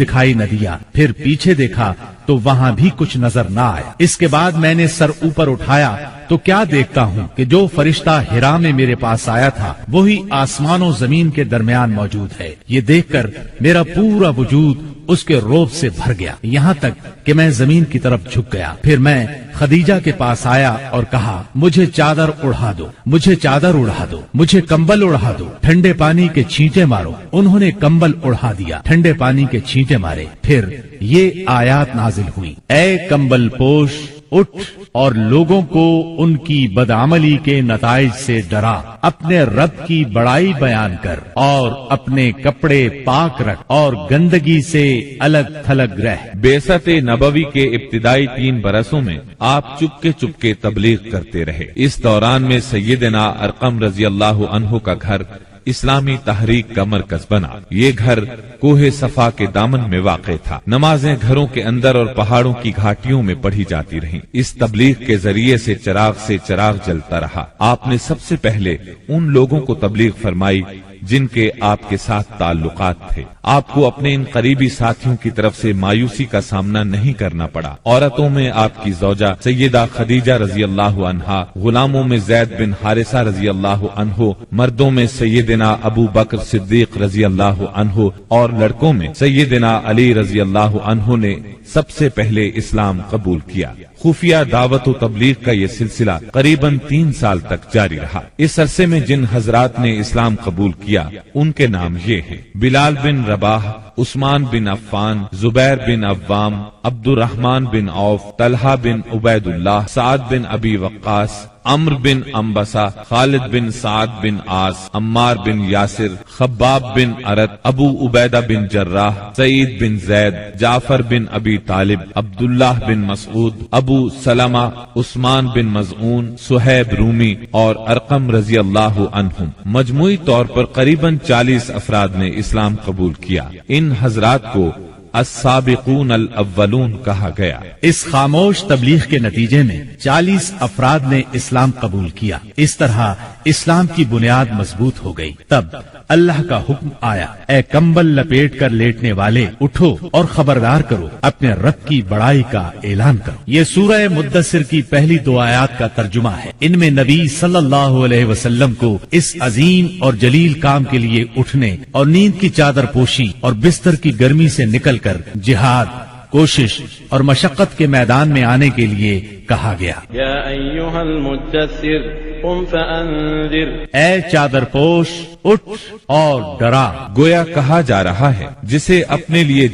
دکھائی نہ دیا، پھر پیچھے دیکھا تو وہاں بھی کچھ نظر نہ آیا۔ اس کے بعد میں نے سر اوپر اٹھایا تو کیا دیکھتا ہوں کہ جو فرشتہ ہرا میں میرے پاس آیا تھا وہی آسمان و زمین کے درمیان موجود ہے۔ یہ دیکھ کر میرا پورا وجود اس کے روب سے بھر گیا، یہاں تک کہ میں زمین کی طرف جھک گیا۔ پھر میں خدیجہ کے پاس آیا اور کہا مجھے چادر اڑا دو، مجھے چادر اڑا دو، مجھے کمبل اڑا دو، ٹھنڈے پانی کے چھینٹے مارو۔ انہوں نے کمبل اڑا دیا، ٹھنڈے پانی کے چھینٹے مارے۔ پھر یہ آیات نازل ہوئی، اے کمبل پوش اٹھ اور لوگوں کو ان کی بدعملی کے نتائج سے ڈرا، اپنے رب کی بڑائی بیان کر اور اپنے کپڑے پاک رکھ اور گندگی سے الگ تھلگ رہ۔ بعثت نبوی کے ابتدائی 3 برسوں میں آپ چپکے تبلیغ کرتے رہے۔ اس دوران میں سیدنا ارقم رضی اللہ عنہ کا گھر اسلامی تحریک کا مرکز بنا۔ یہ گھر کوہ صفا کے دامن میں واقع تھا۔ نمازیں گھروں کے اندر اور پہاڑوں کی گھاٹیوں میں پڑھی جاتی رہیں۔ اس تبلیغ کے ذریعے سے چراغ جلتا رہا۔ آپ نے سب سے پہلے ان لوگوں کو تبلیغ فرمائی جن کے آپ کے ساتھ تعلقات تھے۔ آپ کو اپنے ان قریبی ساتھیوں کی طرف سے مایوسی کا سامنا نہیں کرنا پڑا۔ عورتوں میں آپ کی زوجہ سیدہ خدیجہ رضی اللہ عنہا، غلاموں میں زید بن حارثہ رضی اللہ عنہ، مردوں میں سیدنا ابو بکر صدیق رضی اللہ عنہ اور لڑکوں میں سیدنا علی رضی اللہ عنہ نے سب سے پہلے اسلام قبول کیا۔ خفیہ دعوت و تبلیغ کا یہ سلسلہ قریباً 3 سال تک جاری رہا۔ اس عرصے میں جن حضرات نے اسلام قبول کیا ان کے نام یہ ہیں: بلال بن رباح، عثمان بن عفان، زبیر بن عوام، عبد الرحمن بن عوف، طلحہ بن عبید اللہ، سعد بن ابی وقاص، عمرو بن انبسہ، خالد بن سعد بن عاص، عمار بن یاسر، خباب بن ارت، ابو عبیدہ بن جراح، سعید بن زید، جعفر بن ابی طالب، عبداللہ بن مسعود، ابو سلمہ، عثمان بن مظعون، صہیب رومی اور ارقم رضی اللہ عنہم۔ مجموعی طور پر قریباً 40 افراد نے اسلام قبول کیا۔ ان حضرات کو السابقون الاولون کہا گیا۔ اس خاموش تبلیغ کے نتیجے میں 40 افراد نے اسلام قبول کیا۔ اس طرح اسلام کی بنیاد مضبوط ہو گئی۔ تب اللہ کا حکم آیا، اے کمبل لپیٹ کر لیٹنے والے اٹھو اور خبردار کرو، اپنے رب کی بڑائی کا اعلان کرو۔ یہ سورہ مدثر کی پہلی 2 آیات کا ترجمہ ہے۔ ان میں نبی صلی اللہ علیہ وسلم کو اس عظیم اور جلیل کام کے لیے اٹھنے اور نیند کی چادر پوشی اور بستر کی گرمی سے نکل کر جہاد، کوشش اور مشقت کے میدان میں آنے کے لیے کہا گیا۔ یا ایھا المدثر قم فانذر، اے چادر پوش اٹھ اور ڈرا۔ گویا کہا جا رہا ہے جسے اپنے لیے